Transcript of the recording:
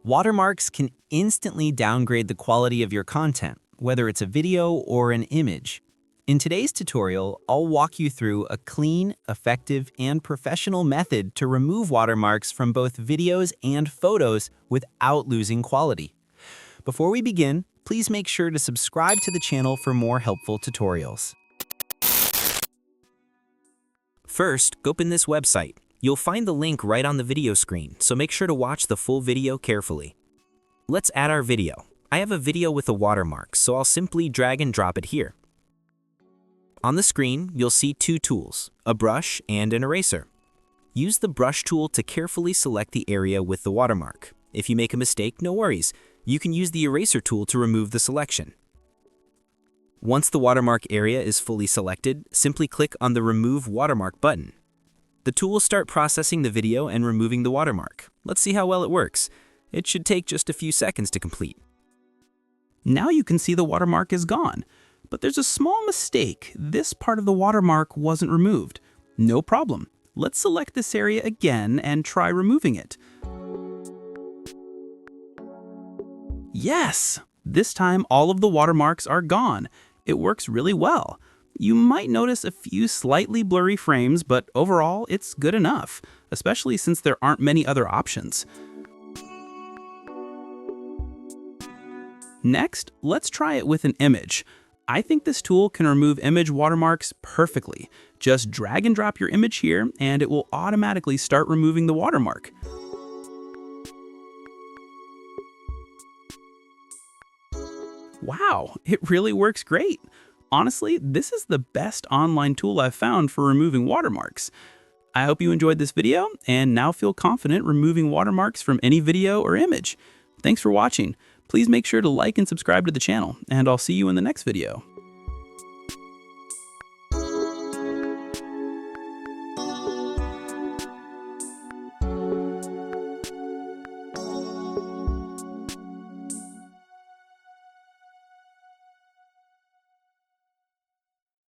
Watermarks can instantly downgrade the quality of your content, whether it's a video or an image. In today's tutorial, I'll walk you through a clean, effective, and professional method to remove watermarks from both videos and photos without losing quality. Before we begin, please make sure to subscribe to the channel for more helpful tutorials. First, open this website. You'll find the link right on the video screen, so make sure to watch the full video carefully. Let's add our video. I have a video with a watermark, so I'll simply drag and drop it here. On the screen, you'll see two tools, a brush and an eraser. Use the brush tool to carefully select the area with the watermark. If you make a mistake, no worries. You can use the eraser tool to remove the selection. Once the watermark area is fully selected, simply click on the Remove Watermark button. The tool will start processing the video and removing the watermark. Let's see how well it works. It should take just a few seconds to complete. Now you can see the watermark is gone, but there's a small mistake. This part of the watermark wasn't removed. No problem. Let's select this area again and try removing it. Yes! This time all of the watermarks are gone. It works really well. You might notice a few slightly blurry frames, but overall it's good enough, especially since there aren't many other options. Next, let's try it with an image. I think this tool can remove image watermarks perfectly. Just drag and drop your image here, and it will automatically start removing the watermark. Wow, it really works great. Honestly, this is the best online tool I've found for removing watermarks. I hope you enjoyed this video and now feel confident removing watermarks from any video or image. Thanks for watching. Please make sure to like and subscribe to the channel, and I'll see you in the next video.